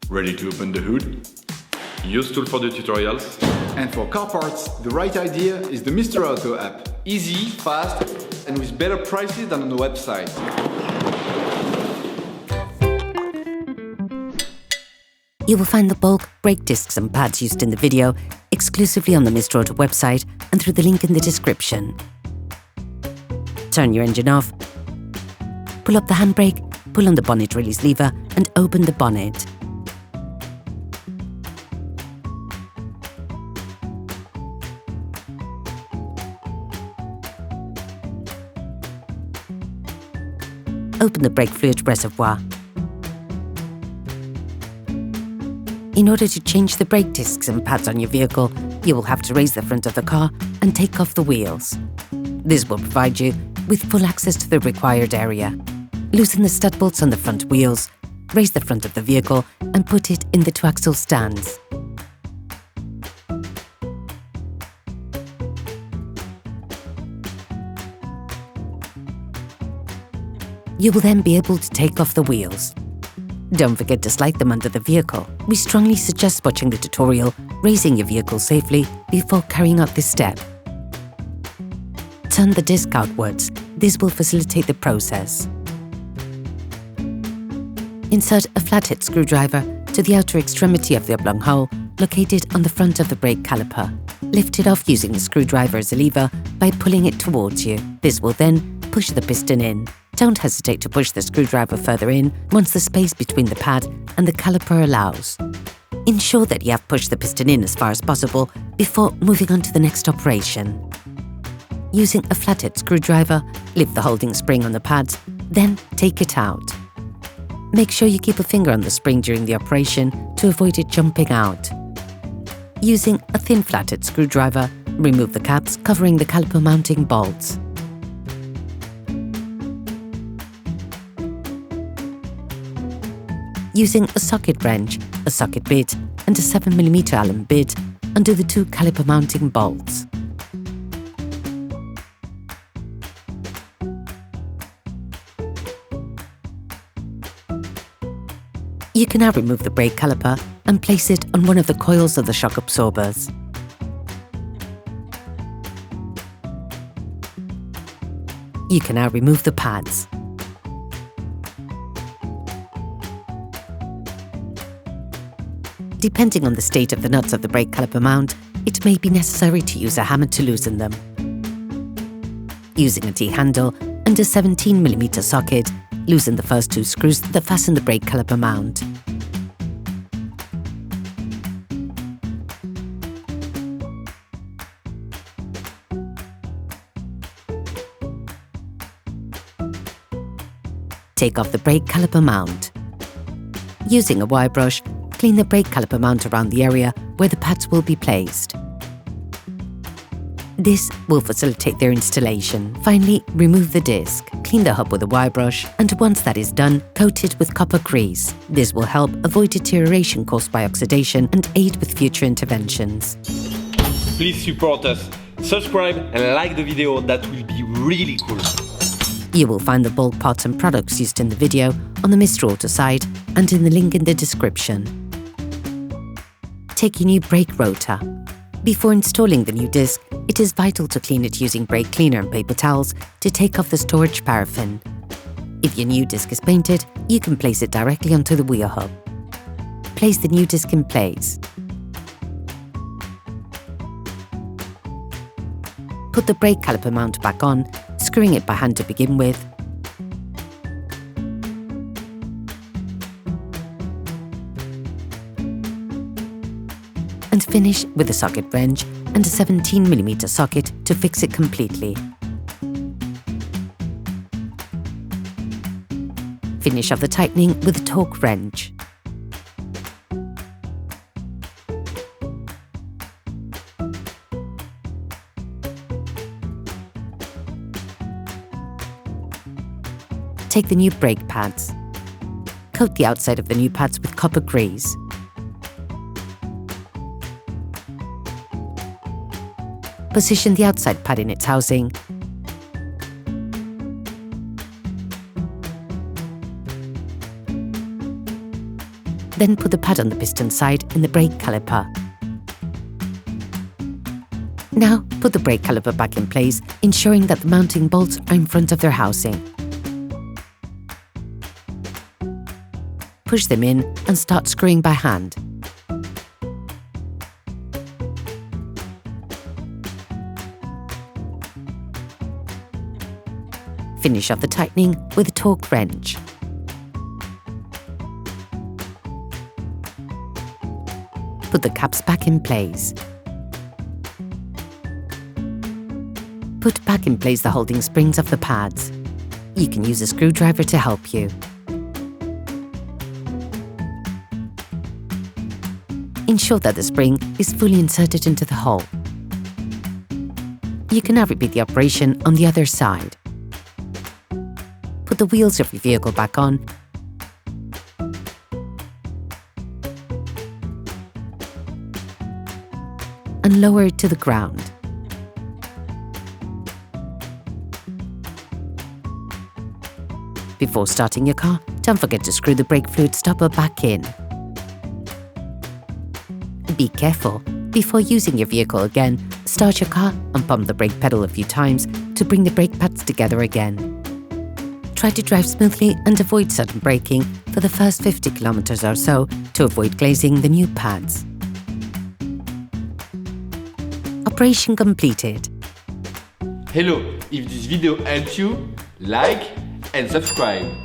Ready to open the hood? UseTool for the tutorials. And for car parts, the right idea is the Mr. Auto app. Easy, fast, and with better prices than on the website. You will find the bulk, brake discs and pads used in the video exclusively on the Mr. Auto website and through the link in the description. Turn your engine off, pull up the handbrake, pull on the bonnet release lever and open the bonnet. Open the brake fluid reservoir. In order to change the brake discs and pads on your vehicle, you will have to raise the front of the car and take off the wheels. This will provide you with full access to the required area. Loosen the stud bolts on the front wheels, raise the front of the vehicle and put it in the two-axle stands. You will then be able to take off the wheels. Don't forget to slide them under the vehicle. We strongly suggest watching the tutorial, raising your vehicle safely before carrying out this step. Turn the disc outwards. This will facilitate the process. Insert a flathead screwdriver to the outer extremity of the oblong hole located on the front of the brake caliper. Lift it off using the screwdriver as a lever by pulling it towards you. This will then push the piston in. Don't hesitate to push the screwdriver further in once the space between the pad and the caliper allows. Ensure that you have pushed the piston in as far as possible before moving on to the next operation. Using a flathead screwdriver, lift the holding spring on the pads, then take it out. Make sure you keep a finger on the spring during the operation to avoid it jumping out. Using a thin flathead screwdriver, remove the caps covering the caliper mounting bolts. Using a socket wrench, a socket bit and a 7mm Allen bit undo the two caliper mounting bolts. You can now remove the brake caliper and place it on one of the coils of the shock absorbers. You can now remove the pads. Depending on the state of the nuts of the brake caliper mount, it may be necessary to use a hammer to loosen them. Using a T-handle and a 17mm socket, loosen the first two screws that fasten the brake caliper mount. Take off the brake caliper mount. Using a wire brush, clean the brake caliper mount around the area where the pads will be placed. This will facilitate their installation. Finally, remove the disc. Clean the hub with a wire brush, and once that is done, coat it with copper grease. This will help avoid deterioration caused by oxidation and aid with future interventions. Please support us, subscribe and like the video, that will be really cool. You will find the bulk parts and products used in the video on the Mr. Auto site and in the link in the description. Take your new brake rotor. Before installing the new disc, it is vital to clean it using brake cleaner and paper towels to take off the storage paraffin. If your new disc is painted, you can place it directly onto the wheel hub. Place the new disc in place. Put the brake caliper mount back on, screwing it by hand to begin with. And finish with a socket wrench and a 17mm socket to fix it completely. Finish off the tightening with a torque wrench. Take the new brake pads. Coat the outside of the new pads with copper grease. Position the outside pad in its housing. Then put the pad on the piston side in the brake caliper. Now put the brake caliper back in place, ensuring that the mounting bolts are in front of their housing. Push them in and start screwing by hand. Finish off the tightening with a torque wrench. Put the caps back in place. Put back in place the holding springs of the pads. You can use a screwdriver to help you. Ensure that the spring is fully inserted into the hole. You can now repeat the operation on the other side. Put the wheels of your vehicle back on and lower it to the ground. Before starting your car, don't forget to screw the brake fluid stopper back in. Be careful. Before using your vehicle again, start your car and pump the brake pedal a few times to bring the brake pads together again. Try to drive smoothly and avoid sudden braking for the first 50 kilometers or so to avoid glazing the new pads. Operation completed. Hello, if this video helped you, like and subscribe.